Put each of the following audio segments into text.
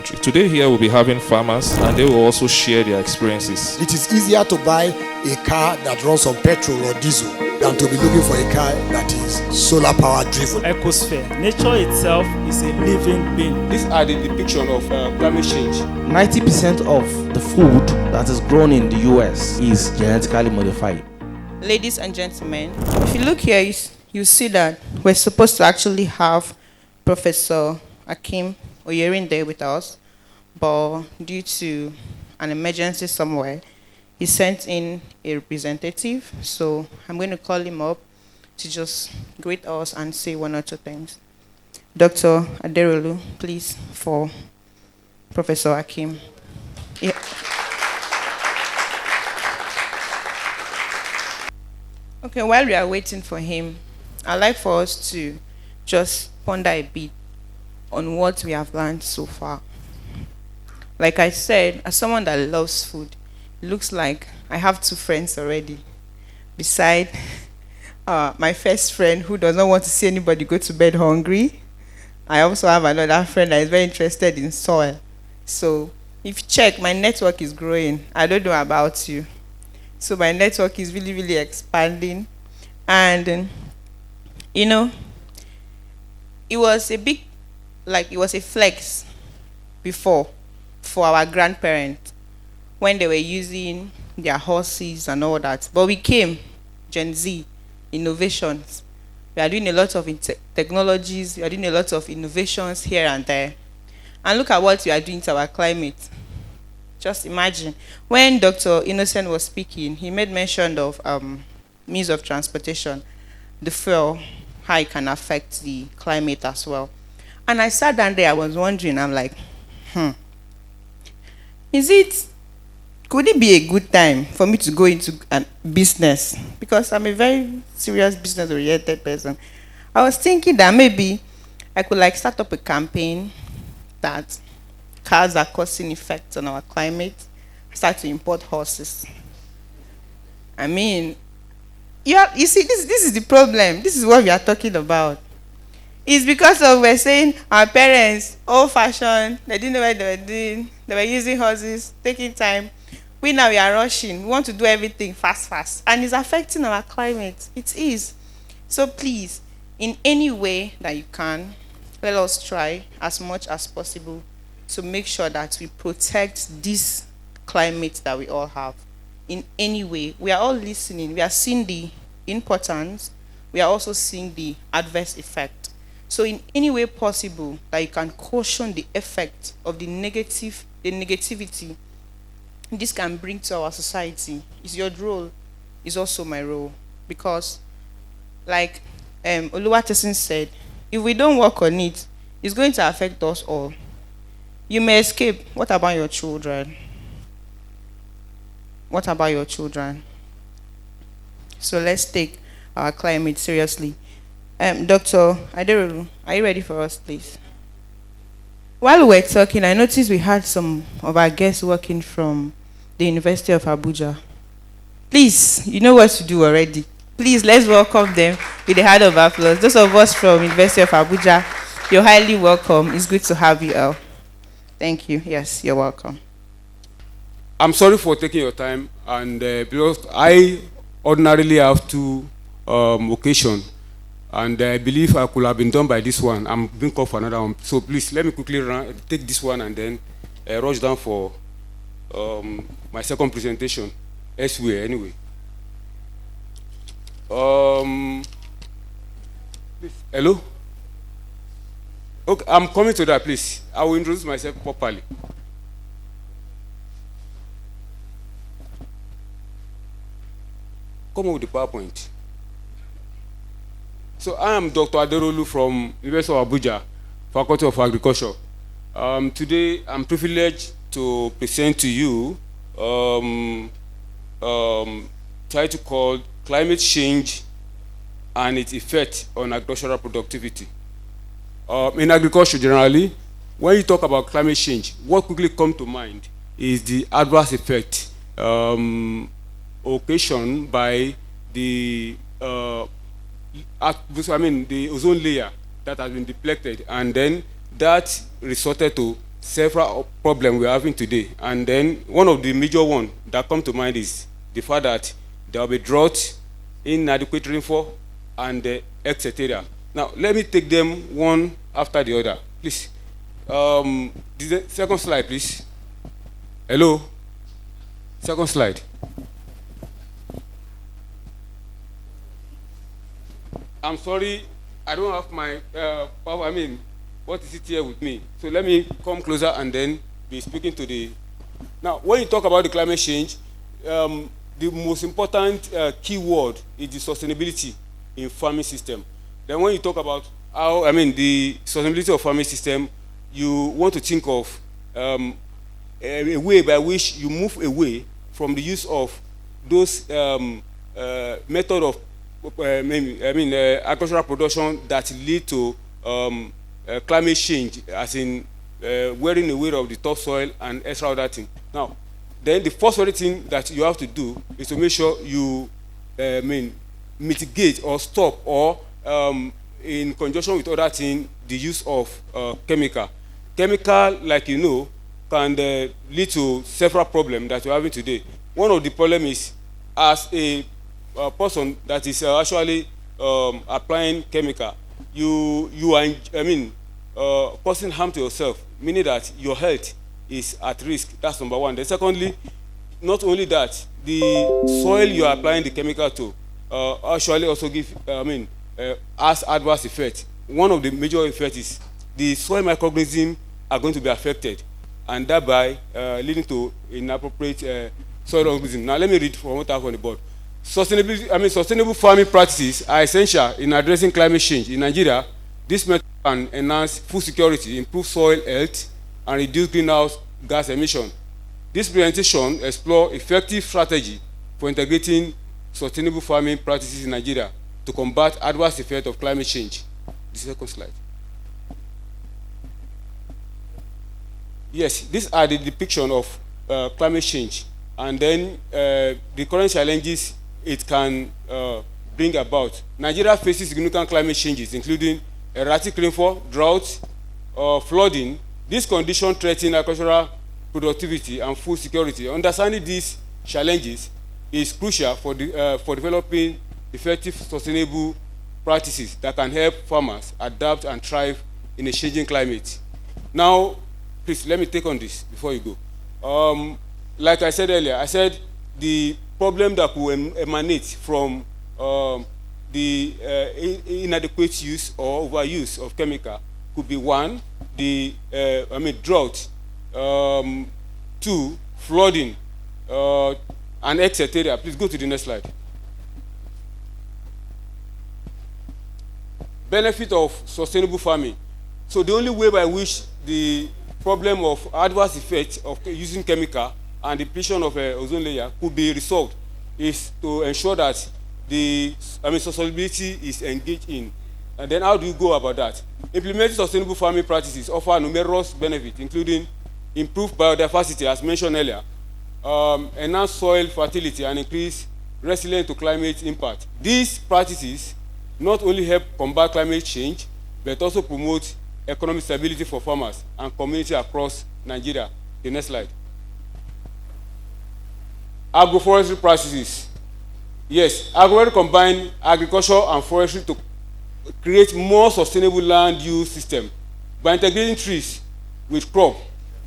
country. Today here we'll be having farmers and they will also share their experiences. It is easier to buy a car that runs on petrol or diesel than to be looking for a car that is solar power driven. Ecosphere. Nature itself is a living being. These are the depiction of climate change. 90% of the food that is grown in the US is genetically modified. Ladies and gentlemen, if you look here, you see that we're supposed to actually have Professor Akim Oyerin there with us, but due to an emergency somewhere, he sent in a representative, so I'm going to call him up to just greet us and say one or two things. Dr. Aderolu, please, for Professor Akim. Yeah. Okay, while we are waiting for him, I'd like for us to just ponder a bit on what we have learned so far. Like I said, as someone that loves food, it looks like I have two friends already. Beside my first friend who does not want to see anybody go to bed hungry, I also have another friend that is very interested in soil. So if you check, my network is growing. I don't know about you. So my network is really, really expanding. And, you know, it was a flex before for our grandparents when they were using their horses and all that. But we came, Gen Z, innovations. We are doing a lot of technologies. We are doing a lot of innovations here and there. And look at what we are doing to our climate. Just imagine. When Dr. Innocent was speaking, he made mention of means of transportation, the fuel, how it can affect the climate as well. And I sat down there, I was wondering, I'm like, could it be a good time for me to go into business? Because I'm a very serious business-oriented person. I was thinking that maybe I could start up a campaign that cars are causing effects on our climate, start to import horses. I mean, you see, this is the problem. This is what we are talking about. It's because of we're saying our parents, old-fashioned, they didn't know what they were doing. They were using horses, taking time. We now we are rushing. We want to do everything fast. And it's affecting our climate. It is. So please, in any way that you can, let us try as much as possible to make sure that we protect this climate that we all have. In any way, we are all listening. We are seeing the importance. We are also seeing the adverse effect. So in any way possible that you can caution the effect of the negativity this can bring to our society, is your role, is also my role. Because like Oluwatesin said, if we don't work on it, it's going to affect us all. You may escape. What about your children? What about your children? So let's take our climate seriously. Dr. Aderolu, are you ready for us, please? While we were talking, I noticed we had some of our guests working from the University of Abuja. Please, you know what to do already. Please, let's welcome them with a hand of applause. Those of us from University of Abuja, you're highly welcome. It's good to have you all. Thank you. Yes, you're welcome. I'm sorry for taking your time, and because I ordinarily have two occasions, and I believe I could have been done by this one. I'm being called for another one. So please, let me quickly take this one and then rush down for my second presentation elsewhere anyway. Hello? Okay, I'm coming to that, please. I will introduce myself properly. Come on with the PowerPoint. So I am Dr. Aderolu from University of Abuja, Faculty of Agriculture. Today I'm privileged to present to you title called Climate Change and its Effect on Agricultural Productivity. In agriculture generally, when you talk about climate change, what quickly comes to mind is the adverse effect occasioned by the the ozone layer that has been depleted, and then that resulted to several problems we're having today. And then one of the major ones that come to mind is the fact that there will be drought, inadequate rainfall, and etc. Now, let me take them one after the other, please. The second slide, please. Hello? Second slide. I'm sorry, I don't have my power. I mean, what is it here with me? So let me come closer and then be speaking to the. Now, when you talk about the climate change, the most important key word is the sustainability in farming system. Then when you talk about how, I mean, the sustainability of farming system, you want to think of a way by which you move away from the use of those method of agricultural production that lead to climate change, as in wearing away of the topsoil and extra other thing. Now, then the first very thing that you have to do is to make sure you mitigate or stop, or in conjunction with other things, the use of chemical. Chemical, like you know, can lead to several problems that we're having today. One of the problems is, as a person that is actually applying chemical, you are causing harm to yourself, meaning that your health is at risk. That's number one. Then secondly, not only that, the soil you are applying the chemical to actually also give has adverse effect. One of the major effects is the soil microorganisms are going to be affected, and thereby leading to inappropriate soil organisms. Now let me read from what I have on the board. Sustainable farming practices are essential in addressing climate change. In Nigeria, this method can enhance food security, improve soil health, and reduce greenhouse gas emission. This presentation explores effective strategy for integrating sustainable farming practices in Nigeria to combat adverse effects of climate change. The second slide. Yes, these are the depiction of climate change, and then the current challenges it can bring about. Nigeria faces significant climate changes, including erratic rainfall, drought, flooding. These conditions threaten agricultural productivity and food security. Understanding these challenges is crucial for developing effective, sustainable practices that can help farmers adapt and thrive in a changing climate. Now, please let me take on this before you go. Like I said earlier, I said the problem that will emanate from the inadequate use or overuse of chemical could be one, the drought, two, flooding, and etc. Please go to the next slide. Benefit of sustainable farming. So the only way by which the problem of adverse effects of using chemical and depletion of ozone layer could be resolved is to ensure that the sustainability is engaged in. And then how do you go about that? Implementing sustainable farming practices offer numerous benefits, including improved biodiversity, as mentioned earlier, enhanced soil fertility, and increased resilience to climate impact. These practices not only help combat climate change, but also promote economic stability for farmers and communities across Nigeria. The next slide. Agroforestry practices. Yes, agroforestry combine agriculture and forestry to create more sustainable land use system. By integrating trees with crop,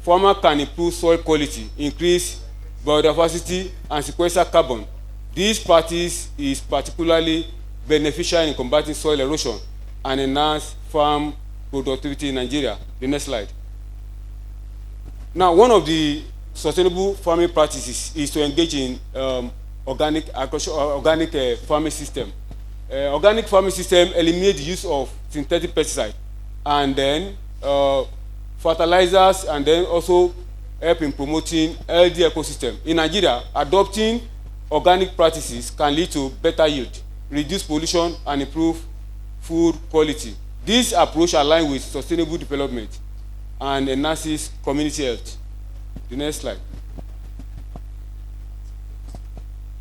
farmers can improve soil quality, increase biodiversity, and sequester carbon. This practice is particularly beneficial in combating soil erosion and enhance farm productivity in Nigeria. The next slide. Now, one of the sustainable farming practices is to engage in organic farming system. Organic farming system eliminate the use of synthetic pesticide, and then fertilizers, and then also help in promoting healthy ecosystem. In Nigeria, adopting organic practices can lead to better yield, reduce pollution, and improve food quality. This approach aligns with sustainable development and enhances community health. The next slide.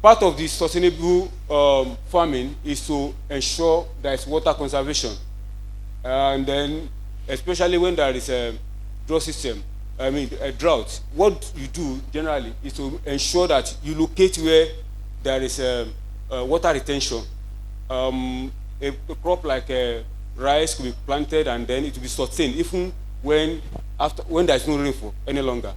Part of the sustainable farming is to ensure there is water conservation, and then especially when there is a drought system. a drought, what you do generally is to ensure that you locate where there is water retention. A crop like rice could be planted and then it will be sustained even when there is no rainfall any longer.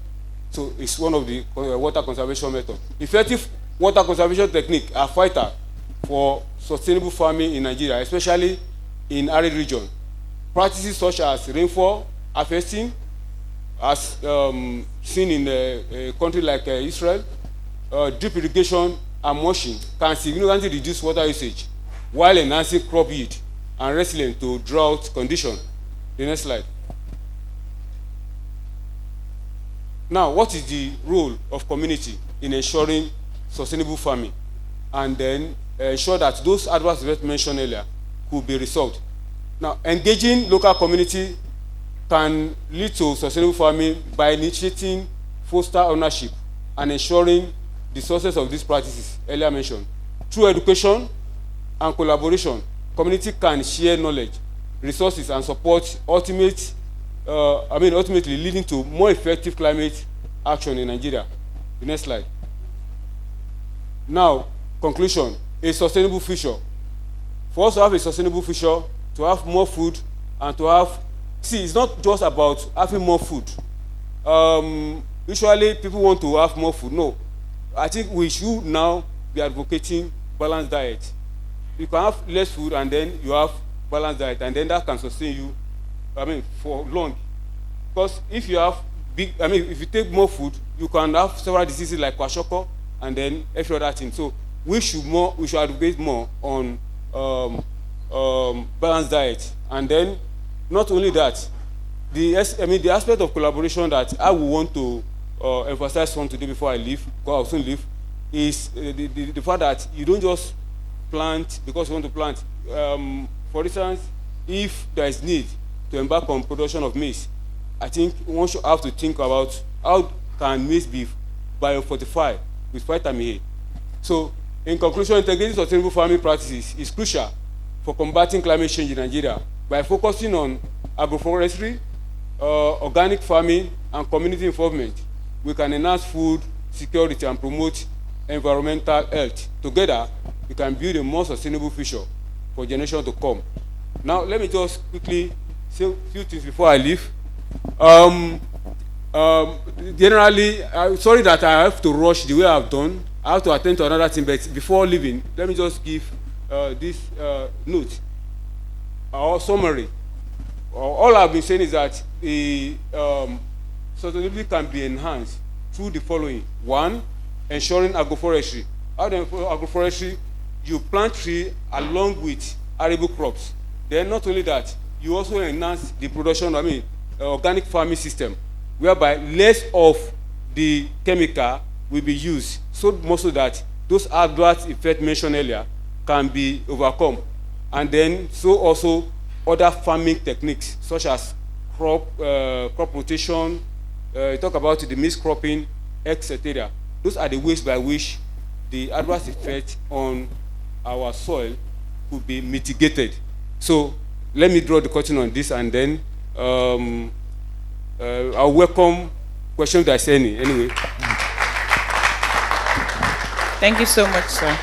So it's one of the water conservation methods. Effective water conservation techniques are vital for sustainable farming in Nigeria, especially in arid region. Practices such as rainfall harvesting, as seen in a country like Israel, drip irrigation and mulching can significantly reduce water usage while enhancing crop yield and resilient to drought condition. The next slide. Now, what is the role of community in ensuring sustainable farming and then ensure that those adverse events mentioned earlier could be resolved? Now, engaging local community can lead to sustainable farming by initiating foster ownership and ensuring the success of these practices earlier mentioned. Through education and collaboration, community can share knowledge, resources, and support ultimately leading to more effective climate action in Nigeria. The next slide. Now, conclusion, a sustainable future. For us to have a sustainable future, to have more food, and to have, it's not just about having more food. Usually, people want to have more food. No, I think we should now be advocating balanced diet. You can have less food and then you have balanced diet, and then that can sustain you, for long. Because if you have if you take more food, you can have several diseases like kwashiorkor and then every other thing. So we should advocate more on balanced diet. And then not only that, the aspect of collaboration that I would want to emphasize on today before I leave, because I'll soon leave, is the fact that you don't just plant because you want to plant. For instance, if there is need to embark on production of maize, I think one should have to think about how can maize be biofortified with vitamin A. So, in conclusion, integrating sustainable farming practices is crucial for combating climate change in Nigeria. By focusing on agroforestry, organic farming, and community involvement, we can enhance food security and promote environmental health. Together, we can build a more sustainable future for generations to come. Now, let me just quickly say a few things before I leave. Generally, I'm sorry that I have to rush the way I've done. I have to attend to another thing, but before leaving, let me just give this note or summary. All I've been saying is that the sustainability can be enhanced through the following. One, ensuring agroforestry. How do agroforestry? You plant trees along with arable crops. Then not only that, you also enhance the production, organic farming system, whereby less of the chemical will be used, so much so that those adverse effects mentioned earlier can be overcome. And then so also other farming techniques such as crop rotation, talk about the mixed cropping, etc. Those are the ways by which the adverse effect on our soil could be mitigated. So let me draw the curtain on this, and then I'll welcome questions if there's any. Anyway. Thank you so much, sir.